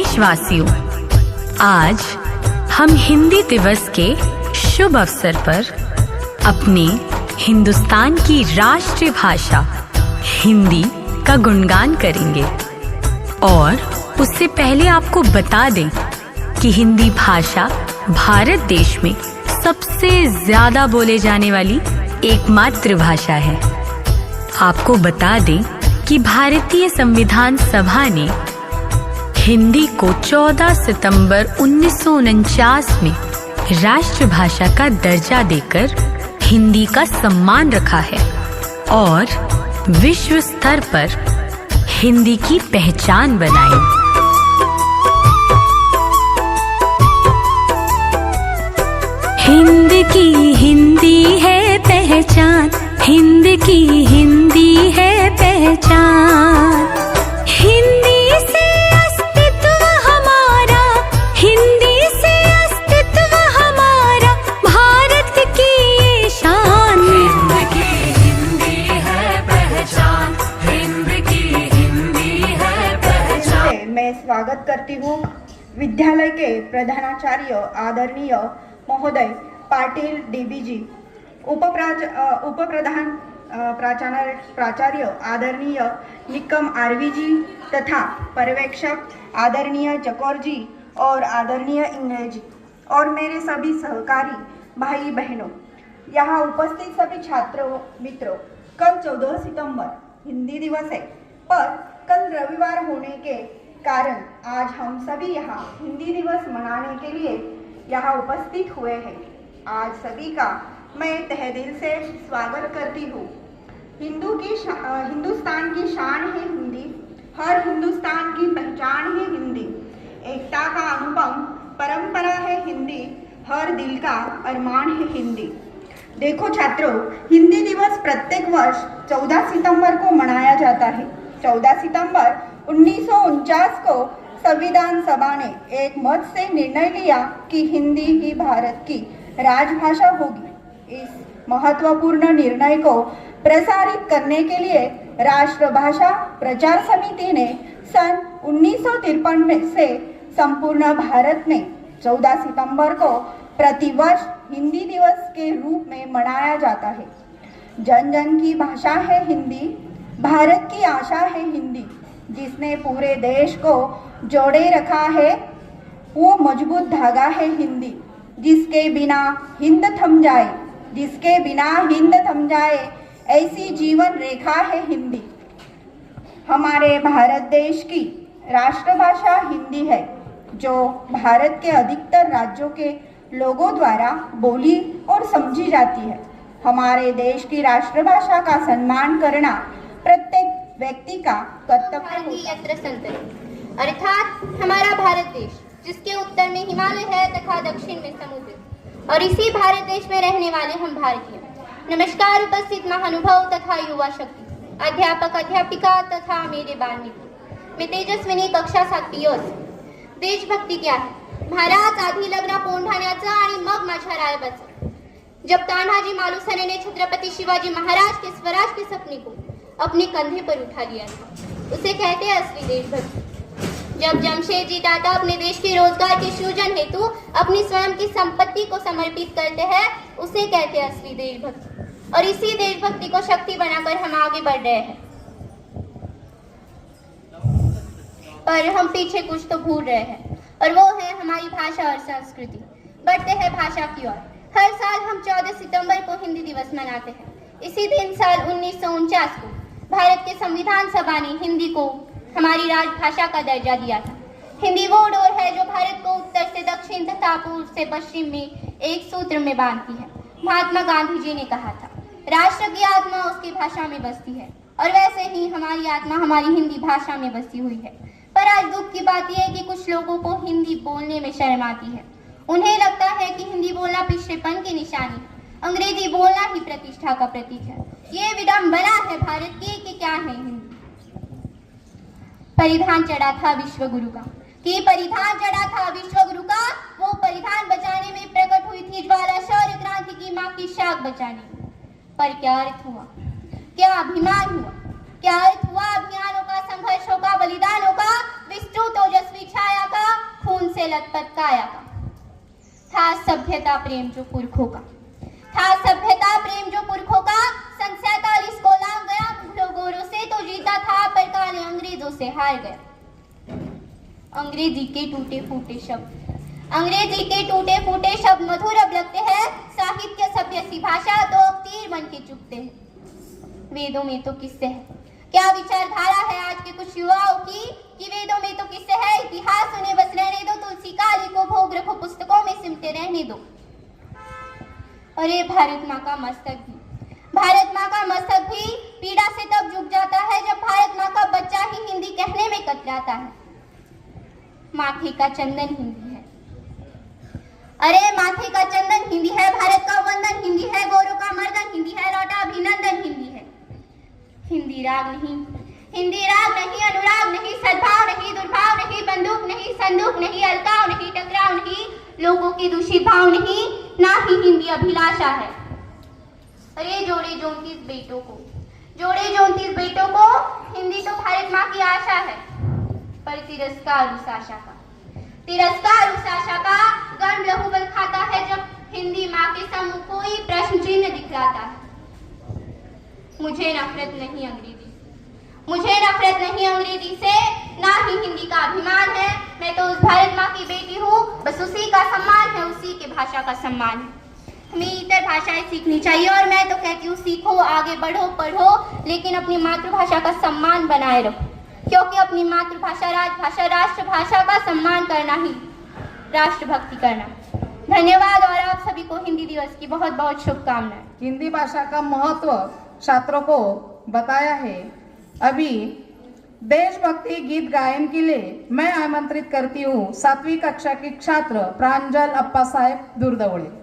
देशवासियों, आज हम हिंदी दिवस के शुभ अवसर पर अपने हिंदुस्तान की राष्ट्रीय भाषा हिंदी का गुणगान करेंगे। और उससे पहले आपको बता दें कि हिंदी भाषा भारत देश में सबसे ज्यादा बोले जाने वाली एकमात्र भाषा है। आपको बता दें कि भारतीय संविधान सभा ने हिंदी को 14 सितंबर 1949 में राष्ट्रभाषा का दर्जा देकर हिंदी का सम्मान रखा है और विश्व स्तर पर हिंदी की पहचान बनाई। हिंद की हिंदी है पहचान, हिंद की हिंदी है पहचान। हिंदी से अस्तित्व हमारा, हिंदी से अस्तित्व हमारा, भारत की ये शान। हिंद की हिंदी है पहचान, हिंद की हिंदी है पहचान। मैं स्वागत करती हूँ विद्यालय के प्रधानाचार्य आदरणीय महोदय पाटिल डीबीजी, उपप्रधान प्राचार्य आदरणीय निकम आरवी जी तथा पर्यवेक्षक आदरणीय चकोर जी और आदरणीय इंग्रजी और मेरे सभी सहकारी भाई बहनों, यहाँ उपस्थित सभी छात्रों मित्रों, कल 14 सितंबर हिंदी दिवस है, पर कल रविवार होने के कारण आज हम सभी यहाँ हिंदी दिवस मनाने के लिए यहाँ उपस्थित हुए हैं। आज सभी का मैं तहे दिल से स्वागत करती हूँ। हिंदुस्तान की शान है हिंदी, हर हिंदुस्तान की पहचान है हिंदी, एकता का अनुपम परंपरा है हिंदी, हर दिल का अरमान है हिंदी। देखो छात्रों, हिंदी दिवस प्रत्येक वर्ष 14 सितंबर को मनाया जाता है। 14 सितंबर 1949 को संविधान सभा ने एक मत से निर्णय लिया कि हिंदी ही भारत की राजभाषा होगी। इस महत्वपूर्ण निर्णय को प्रसारित करने के लिए राष्ट्रभाषा प्रचार समिति ने सन 1953 में से संपूर्ण भारत में 14 सितंबर को प्रतिवर्ष हिंदी दिवस के रूप में मनाया जाता है। जन जन की भाषा है हिंदी, भारत की आशा है हिंदी, जिसने पूरे देश को जोड़े रखा है वो मजबूत धागा है हिंदी, जिसके बिना हिंद थम जाए, जिसके बिना हिंद थम जाए ऐसी जीवन रेखा है हिंदी। हमारे भारत देश की राष्ट्रभाषा हिंदी है, जो भारत के अधिकतर राज्यों के लोगों द्वारा बोली और समझी जाती है। हमारे देश की राष्ट्रभाषा का सम्मान करना प्रत्येक व्यक्ति का कर्तव्य होता है। अर्थात हमारा भारत देश, जिसके उत्तर में हिमालय है तथा दक्षिण में समुद्र, और इसी भारत देश में रहने वाले हम भारतीय। नमस्कार उपस्थित महानुभाव तथा युवा शक्ती, अध्यापक अध्यापिका तथा मेरे बाल मित्र। मैं तेजस्विनी कक्षा 7 देशभक्ती क्या है? महाराज आधी लग्न पोंढाण्याचा आणि मग माझ्या रायबाचा। जब तान्हाजी मालुसरे ने छत्रपति शिवाजी महाराज के स्वराज के सपने को अपने कंधे पर उठा लिया था, उसे कहते हैं असली देशभक्ति। जब जमशेदजी टाटा अपने देश के रोजगार के सृजन हेतु अपनी स्वयं की संपत्ति को समर्पित करते हैं, उसे कहते हैं असली देशभक्ति। और इसी देशभक्ति को शक्ति बनाकर हम आगे बढ़ रहे हैं, पर हम पीछे कुछ तो भूल रहे हैं, और वो है हमारी भाषा और संस्कृति। बढ़ते हैं भाषा की ओर। हर साल हम 14 सितंबर को हिंदी दिवस मनाते हैं। इसी दिन साल 1949 को भारत के संविधान सभा ने हिंदी को हमारी राजभाषा का दर्जा दिया था। हिंदी वो डोर है जो भारत को उत्तर से दक्षिण तथा पूर्व से पश्चिम में एक सूत्र में बांधती है। महात्मा गांधी जी ने कहा था, राष्ट्र की आत्मा उसकी भाषा में बसती है, और वैसे ही हमारी आत्मा हमारी हिंदी भाषा में बसी हुई है। पर आज दुख की बात यह है कि कुछ लोगों को हिंदी बोलने में शर्म आती है। उन्हें लगता है कि हिंदी बोलना पिछड़ेपन की निशानी, अंग्रेजी बोलना ही प्रतिष्ठा का प्रतीक है। ये विडंबना है भारत की कि क्या है हिंदी। परिधान चढ़ा था विश्व गुरु का, कि परिधान चढ़ा था विश्व गुरु का, वो परिधान बचाने में प्रकट हुई थी ज्वाला शौर्य क्रांति की माँ की शाख बचाने में। पर क्या अर्थ हुआ, क्या अभिमान हुआ, क्या अर्थ हुआ अभियानों का, संघर्षों का, बलिदानों का? विस्तृत ओजस्वी छाया का, खून से लथपथ काया का। था सभ्यता प्रेम जो पुरखों का, था सभ्यता प्रेम जो पुरखों का। सन 47 को लांग गया मुगलों गोरों से तो जीता था, पर काले अंग्रेजों से हार गया। अंग्रेजी के टूटे फूटे शब्द, अंग्रेजी के टूटे फूटे शब्द मधुर अब लगते हैं। साहित्य सभ्य सी भाषा तो अब तीर बन के चुभते हैं। वेदों में तो किस्से है, क्या विचारधारा है आज के कुछ युवाओं की, कि वेदों में तो किस्से है, इतिहास उन्हें बस रहने दो, तुलसी काली को भोग रखो, पुस्तकों में सिमटे रहने दो। अरे भारत माँ का मस्तक भी, भारत माँ का मस्तक भी पीड़ा से तब झुक जाता है जब भारत माँ का बच्चा ही हिंदी कहने में कतराता है। माथे का चंदन हिंदी है, अरे माथे का चंदन हिंदी है, भारत का वंदन हिंदी है, गौरव का मर्दन हिंदी है, लौटा अभिनंदन हिंदी है। हिंदी राग नहीं, हिंदी राग नहीं, अनुराग नहीं, सद्भाव नहीं, दुर्भाव नहीं, बंदूक नहीं, संदूक नहीं, अलकाव नहीं, टकराव नहीं, लोगों की दूषित भाव नहीं, ना ही हिंदी अभिलाषा है। अरे जोड़े 34 बेटों को, जोड़े 34 बेटों को, हिंदी तो भारत माँ की आशा है, पर तिरस्कार उस आशा का, तिरस्कार उस आशा का गर्म लहू बल खाता है जब हिंदी माँ के सम्मुख कोई प्रश्न चिन्ह दिखलाता है। मुझे नफरत नहीं अंग्रेजी, मुझे नफरत नहीं अंग्रेजी से, ना ही हिंदी का अभिमान है। मैं तो उस भारत माँ की बेटी हूँ, बस उसी का सम्मान है, उसी के भाषा का सम्मान है। हमें इतर भाषाएं सीखनी चाहिए और मैं तो कहती हूँ सीखो, आगे बढ़ो, पढ़ो, लेकिन अपनी मातृभाषा का सम्मान बनाए रखो, क्योंकि अपनी मातृभाषा राजभाषा राष्ट्रभाषा का सम्मान करना ही राष्ट्रभक्ति करना। धन्यवाद और आप सभी को हिंदी दिवस की बहुत बहुत शुभकामनाएं। हिंदी भाषा का महत्व छात्रों को बताया है। अभी देशभक्ति गीत गायन के लिए मैं आमंत्रित करती हूँ 7वीं कक्षा के छात्र प्रांजल अप्पा साहेब दुर्दवड़े।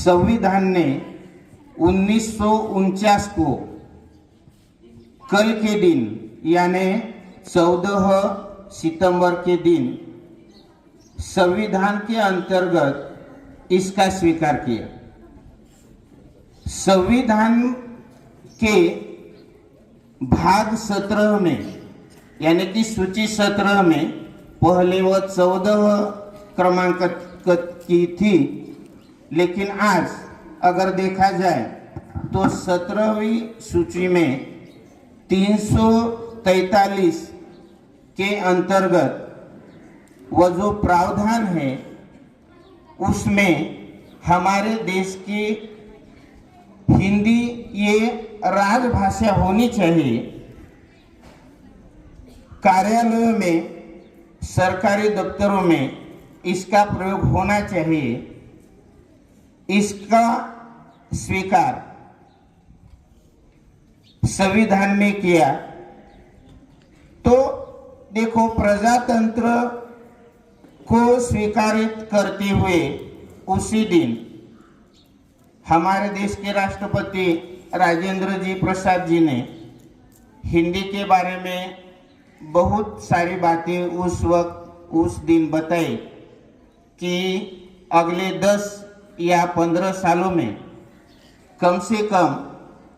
संविधान ने 1949 को कल के दिन यानी 14 सितंबर के दिन संविधान के अंतर्गत इसका स्वीकार किया। संविधान के भाग 17 में यानी कि सूची 17 में पहले वह 14 क्रमांक की थी, लेकिन आज अगर देखा जाए तो 17वीं सूची में 343 के अंतर्गत वह जो प्रावधान है उसमें हमारे देश की हिंदी ये राजभाषा होनी चाहिए। कार्यालयों में, सरकारी दफ्तरों में इसका प्रयोग होना चाहिए। इसका स्वीकार संविधान में किया तो देखो, प्रजातंत्र को स्वीकारित करते हुए उसी दिन हमारे देश के राष्ट्रपति राजेंद्र जी प्रसाद जी ने हिंदी के बारे में बहुत सारी बातें उस दिन बताई कि अगले 10 या 15 सालों में कम से कम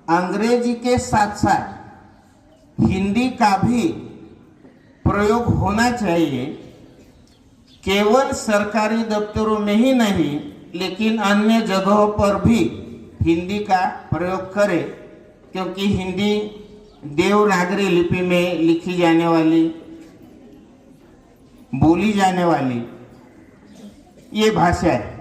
अंग्रेजी के साथ साथ हिंदी का भी प्रयोग होना चाहिए। केवल सरकारी दफ्तरों में ही नहीं, लेकिन अन्य जगहों पर भी हिंदी का प्रयोग करें, क्योंकि हिंदी देवनागरी लिपि में लिखी जाने वाली, बोली जाने वाली ये भाषा है।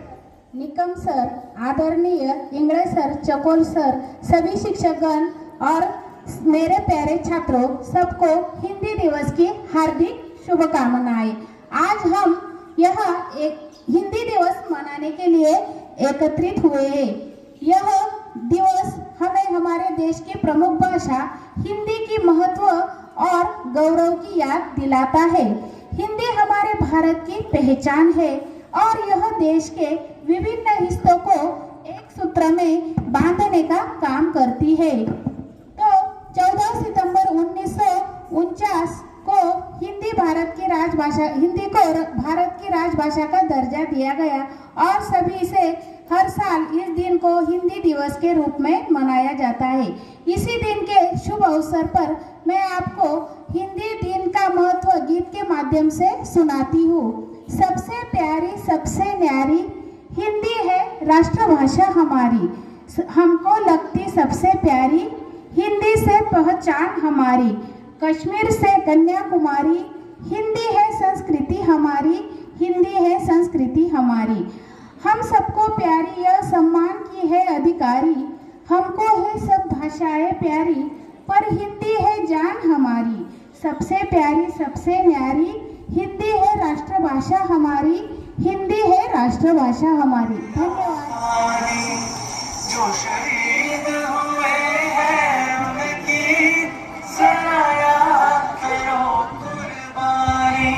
निकम सर, आदरणीय इंगड़े सर, चकोल सर, सभी शिक्षकगण और मेरे प्यारे छात्रों, सबको हिंदी दिवस की हार्दिक शुभकामनाएं। आज हम यह एक हिंदी दिवस मनाने के लिए एकत्रित हुए हैं। यह दिवस हमें हमारे देश की प्रमुख भाषा हिंदी की महत्व और गौरव की याद दिलाता है। हिंदी हमारे भारत की पहचान है और यह देश के विभिन्न हिस्सों को एक सूत्र में बांधने का काम करती है। तो 14 सितंबर 1949 को हिंदी को भारत की राजभाषा का दर्जा दिया गया और सभी से हर साल इस दिन को हिंदी दिवस के रूप में मनाया जाता है। इसी दिन के शुभ अवसर पर मैं आपको हिंदी दिन का महत्व गीत के माध्यम से सुनाती हूँ। सबसे प्यारी सबसे न्यारी हिंदी है राष्ट्रभाषा हमारी, हमको लगती सबसे प्यारी हिंदी से पहचान हमारी। कश्मीर से कन्याकुमारी हिंदी है संस्कृति हमारी, हिंदी है संस्कृति हमारी। हम सबको प्यारी यह सम्मान की है अधिकारी, हमको है सब भाषाएं प्यारी पर हिंदी है जान हमारी। सबसे प्यारी सबसे न्यारी हिंदी है राष्ट्रभाषा हमारी, हिंदी है राष्ट्रभाषा हमारी। धन्यवाद। जो शहीद हुए हैं उनकी सराया करो कुर्बानी।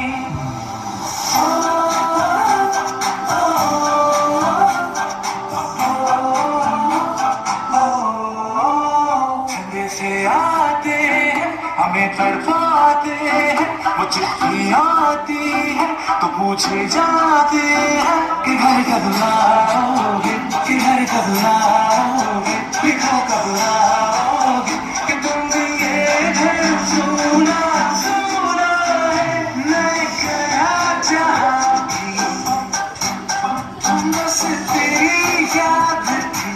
से आते हैं हमें तड़पाते हैं, वो चिट्ठी आती है तो पूछे जाते हैं कि घर कब लाओगे, कि घर कब लाओगे, कि घर कब लाओगे, कि तुम ये घर सुना सुना है नहीं कहना चाहती, बस तेरी याद थी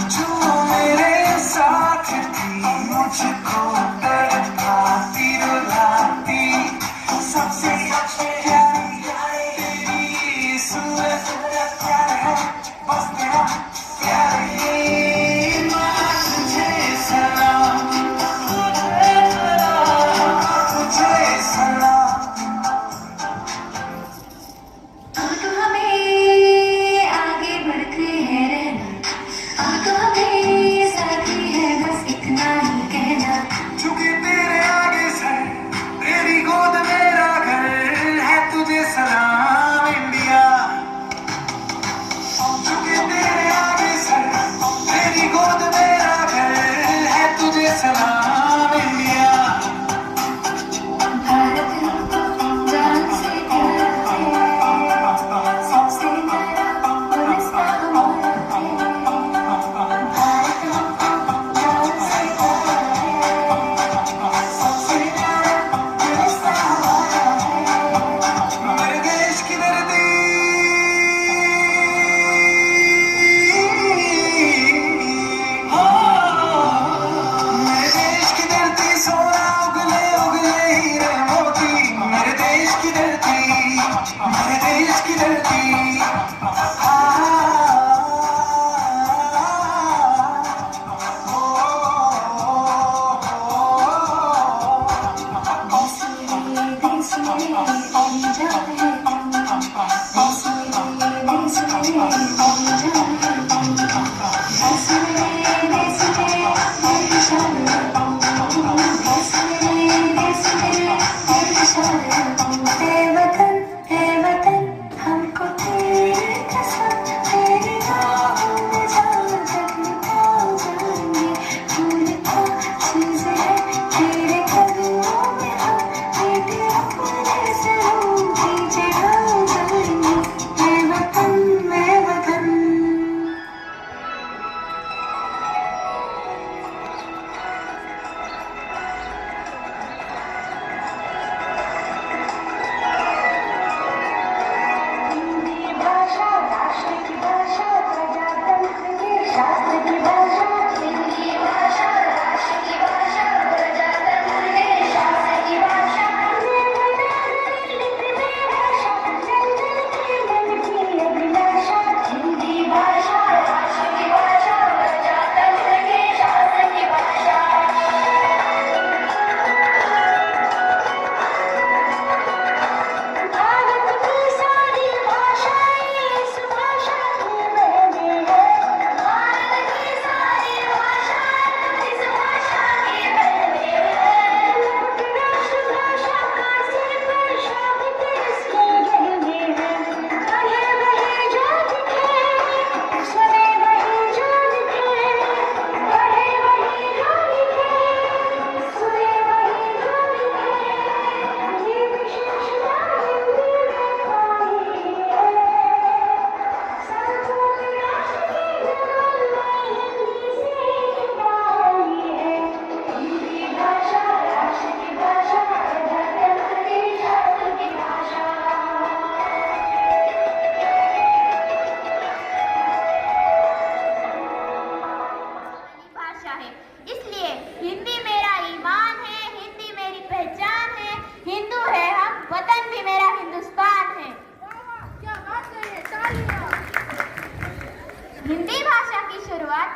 जो मेरे साथ थी, मुझको तड़पाती रुलाती, सबसे प्यारी तेरी सूरत प्यार है, बस तेरा प्यार ही मुझे सलाम, मुझे सलाम। अब तो हमें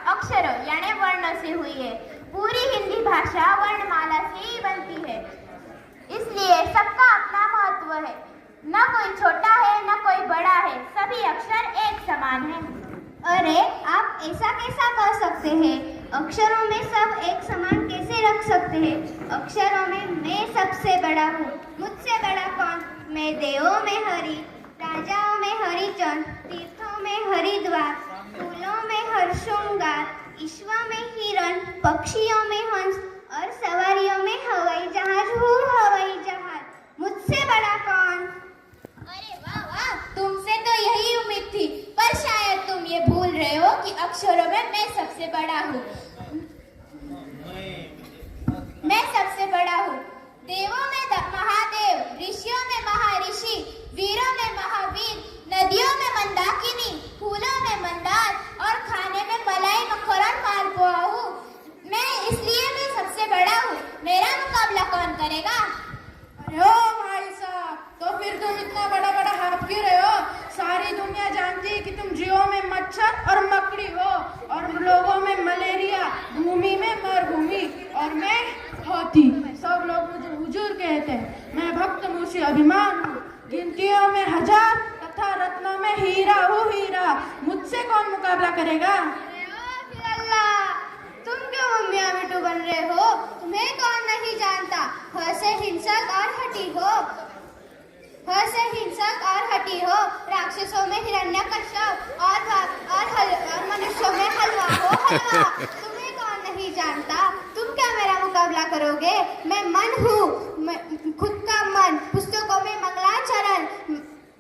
अक्षरों यानी वर्णों से हुई है। पूरी हिंदी भाषा वर्णमाला से ही बनती है, इसलिए सबका अपना महत्व है। न कोई छोटा है न कोई बड़ा है, सभी अक्षर एक समान है। अरे आप ऐसा कैसा कह सकते हैं? अक्षरों में सब एक समान कैसे रख सकते हैं? अक्षरों में मैं सबसे बड़ा हूँ। मुझसे बड़ा कौन? मैं देवों में हरि, राजाओं में हरिचंद, तीर्थों में हरिद्वार, फूलों में हरशृंगार, ईश्वर में हिरण, पक्षियों में हंस और सवारियों में हवाई जहाज हूँ। हवाई जहाज। मुझसे बड़ा कौन? अरे वाह वाह, तुमसे तो यही उम्मीद थी, पर शायद तुम ये भूल रहे हो कि अक्षरों में मैं सबसे बड़ा हूँ। मैं सबसे बड़ा हूँ। देवों में महादेव, ऋषियों में महर्षि, वीरों में महावीर, नदियों में मंदाकिनी, फूलों में मंदार और खाने में मलाई मक्खन मालपुआ हूँ। मैं इसलिए मैं सबसे बड़ा हूँ। मेरा मुकाबला कौन करेगा? अरे ओ भाई साहब, तो फिर तुम इतना बड़ा बड़ा हाथ क्यों रहे हो? सारी दुनिया जानती है कि तुम जीवों में मच्छर और मकड़ी हो और लोगों में मलेरिया, भूमि में मरुभूमि और मैं हाथी। सब लोग मुझे हुजूर कहते हैं। मैं भक्त मुझे अभिमान हूँ। गिनतियों में हजार तथा रत्नों में हीरा हूँ हीरा। मुझसे कौन मुकाबला करेगा? तुम क्यों मम्मिया मिट्टू बन रहे हो? तुम्हें कौन नहीं जानता? हर से हिंसक और हठी हो। हर से हिंसक और हठी हो। राक्षसों में हिरण्यकश्यप और मनुष्यों में हलवा हो हलवा। तुम्हें कौन नहीं जानता? तुम क्या मेरा मुकाबला करोगे? मैं मन हूँ, खुद का मन। पुस्तकों में मंगलाचरण,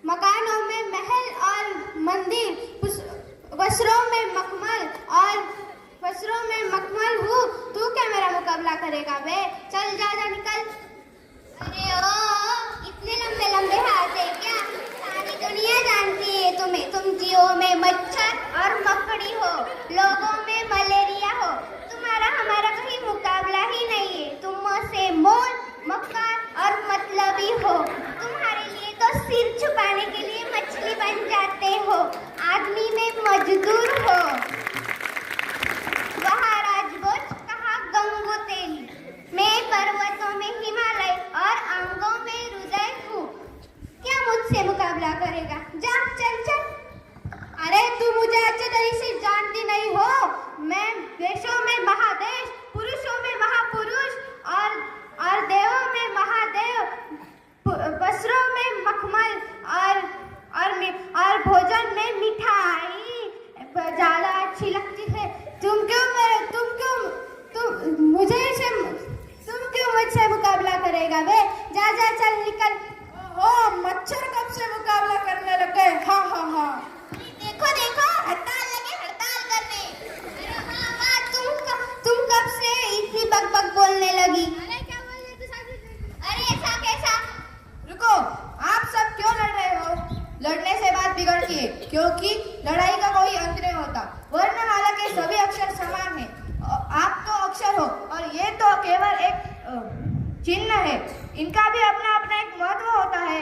मकानों में महल और मंदिर, वस्त्रों में मखमल हूँ। तू क्या मेरा मुकाबला करेगा बे? चल जा निकल। अरे ओ, इतने लंबे लंबे हाथ है क्या? सारी दुनिया जानती है तुम्हें। तुम जीवों में मच्छर और मकड़ी हो, लोगों में मलेरिया हो। तुम्हारा हमारा कहीं मुकाबला ही नहीं है। तुम से मोल मक्कार और मतलबी हो। तुम्हारे लिए तो सिर छुपाने के लिए मछली बन जाते हो। देशों में महादेश, पुरुषों में महापुरुष और देवों में महादेव, वस्त्रों में मखमल और भोजन में मिठाई ज्यादा अच्छी लगती है। तुम क्यों मुझसे मुकाबला करेगा बे? जा चल निकल। ओ मच्छर कब से मुकाबला करने लगे? हाँ हाँ हाँ, देखो हड़ताल लगे हड़ताल करने। तुम कब से इतनी बक बोलने लगी? अरे क्या बोल रही तू? अरे ऐसा कैसा? रुको, आप सब क्यों लड़ रहे हो? लड़ने से बात बिगड़ती है, क्योंकि लड़ाई का कोई अंत नहीं होता। वर्णमाला के सभी अक्षर समान हैं। आप तो अक्षर हो और ये तो केवल एक चिन्ह है। इनका भी अपना अपना एक महत्व होता है।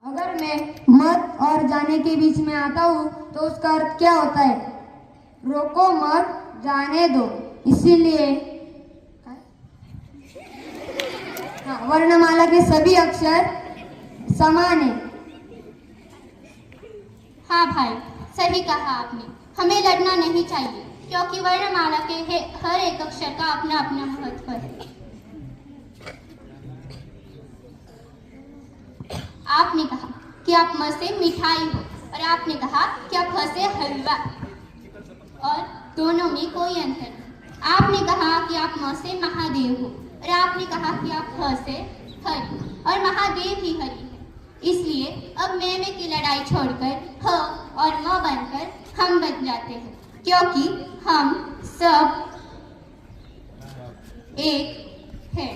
अगर मैं मत और जाने के बीच में आता हूँ तो उसका अर्थ क्या होता है? रोको मत, जाने दो। इसीलिए वर्णमाला के सभी अक्षर समान है। हाँ भाई, सही कहा आपने। हमें लड़ना नहीं चाहिए, क्योंकि वर्णमाला के हर एक अक्षर का अपना अपना महत्व है। आपने कहा कि आप म से मिठाई हो और आपने कहा कि आप ह से हलवा, और दोनों में कोई अंतर नहीं। आपने कहा कि आप म से महादेव हो और आपने कहा कि आप ह से हरि, और महादेव ही हरि है। इसलिए अब मैं की लड़ाई छोड़कर ह और म बनकर हम बन जाते हैं, क्योंकि हम सब एक हैं।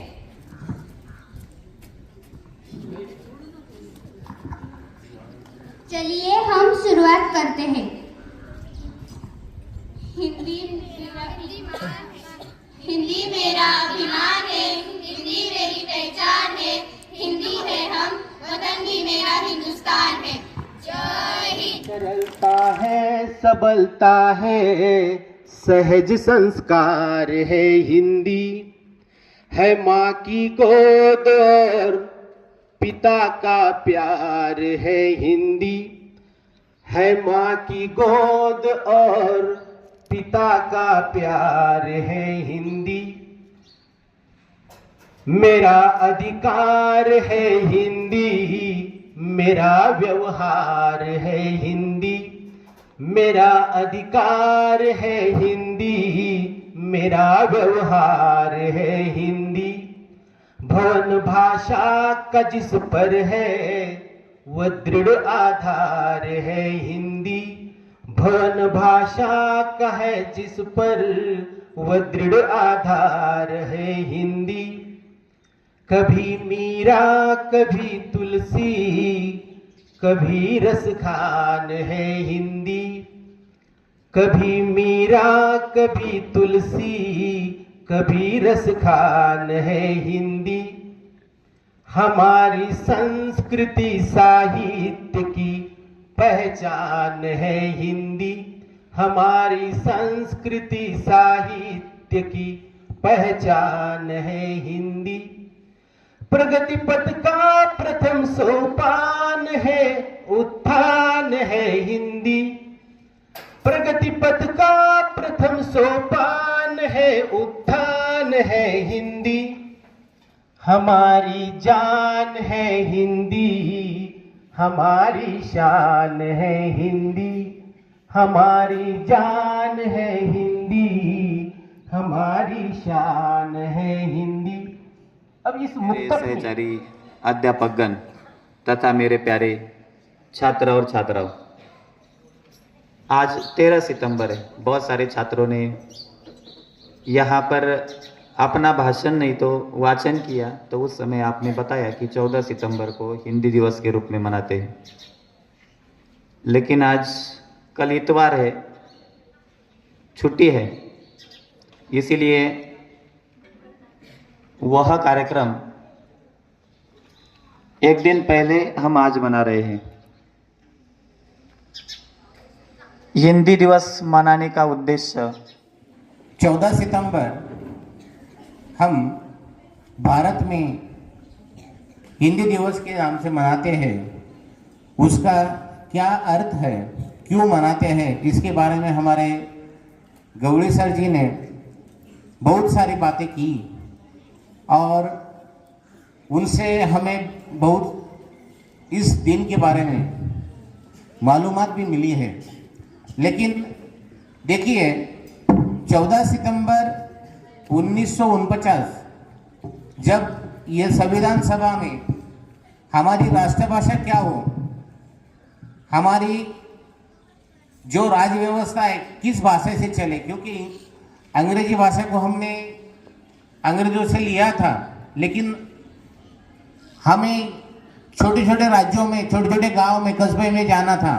चलिए हम शुरुआत करते हैं। हिंदी मेरा अभिमान है, हिंदी मेरी पहचान है, हिंदी है हम, वतन भी मेरा हिंदुस्तान है। जय हिंद। सरलता है, सबलता है, सहज संस्कार है हिंदी, है माँ की गोद और पिता का प्यार है हिंदी, है माँ की गोद और पिता का प्यार है हिंदी, मेरा अधिकार है हिंदी, मेरा व्यवहार है हिंदी, मेरा अधिकार है हिंदी, मेरा व्यवहार है हिंदी, भवन भाषा का जिस पर है वह दृढ़ आधार है हिंदी, भवन भाषा का है जिस पर वह दृढ़ आधार है हिंदी, कभी मीरा कभी तुलसी कभी रस खान है हिंदी, कभी मीरा कभी तुलसी कभी रस खान है हिंदी, हमारी संस्कृति साहित्य की पहचान है हिंदी, हमारी संस्कृति साहित्य की पहचान है हिंदी, प्रगति पथ का प्रथम सोपान है उत्थान है हिंदी, प्रगति पथ का प्रथम सोपान है उत्थान है हिंदी, हमारी जान है हिंदी, हमारी शान है हिंदी, हमारी जान है हिंदी, हमारी शान है हिंदी। अब इस मुक्त सहचारी अध्यापकगण तथा मेरे प्यारे छात्र और छात्राओं, आज 13 सितंबर है। बहुत सारे छात्रों ने यहाँ पर अपना भाषण नहीं तो वाचन किया, तो उस समय आपने बताया कि 14 सितंबर को हिंदी दिवस के रूप में मनाते हैं, लेकिन आज कल इतवार है, छुट्टी है, इसीलिए वह कार्यक्रम एक दिन पहले हम आज मना रहे हैं। हिंदी दिवस मनाने का उद्देश्य 14 सितंबर हम भारत में हिंदी दिवस के नाम से मनाते हैं, उसका क्या अर्थ है, क्यों मनाते हैं, इसके बारे में हमारे गवड़े सर जी ने बहुत सारी बातें की और उनसे हमें बहुत इस दिन के बारे में मालूमात भी मिली है। लेकिन देखिए 14 सितंबर 1949 जब ये संविधान सभा में हमारी राष्ट्रभाषा क्या हो, हमारी जो राज्य व्यवस्था है किस भाषा से चले, क्योंकि अंग्रेजी भाषा को हमने अंग्रेजों से लिया था, लेकिन हमें छोटे छोटे राज्यों में, छोटे छोटे गांव में, कस्बे में जाना था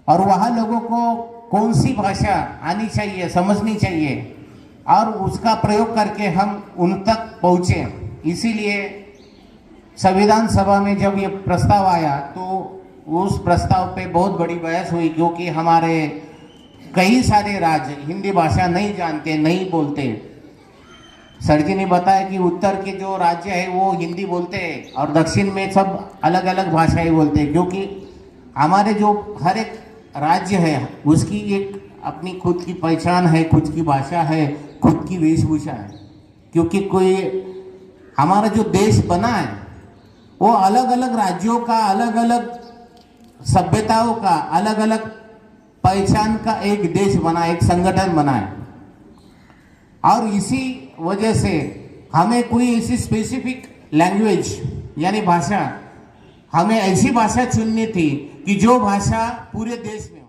और वहाँ लोगों को कौन सी भाषा आनी चाहिए, समझनी चाहिए और उसका प्रयोग करके हम उन तक पहुँचे। इसीलिए संविधान सभा में जब ये प्रस्ताव आया तो उस प्रस्ताव पे बहुत बड़ी बहस हुई, क्योंकि हमारे कई सारे राज्य हिंदी भाषा नहीं जानते, नहीं बोलते। सर जी ने बताया कि उत्तर के जो राज्य है वो हिंदी बोलते हैं और दक्षिण में सब अलग अलग भाषाएं बोलते हैं, क्योंकि हमारे जो हर एक राज्य है उसकी एक अपनी खुद की पहचान है, खुद की भाषा है, खुद की वेशभूषा है। क्योंकि कोई हमारा जो देश बना है वो अलग अलग राज्यों का, अलग अलग सभ्यताओं का, अलग अलग पहचान का एक देश बना, एक संगठन बना है। और इसी वजह से हमें कोई ऐसी स्पेसिफिक लैंग्वेज यानी भाषा, हमें ऐसी भाषा चुननी थी कि जो भाषा पूरे देश में हो।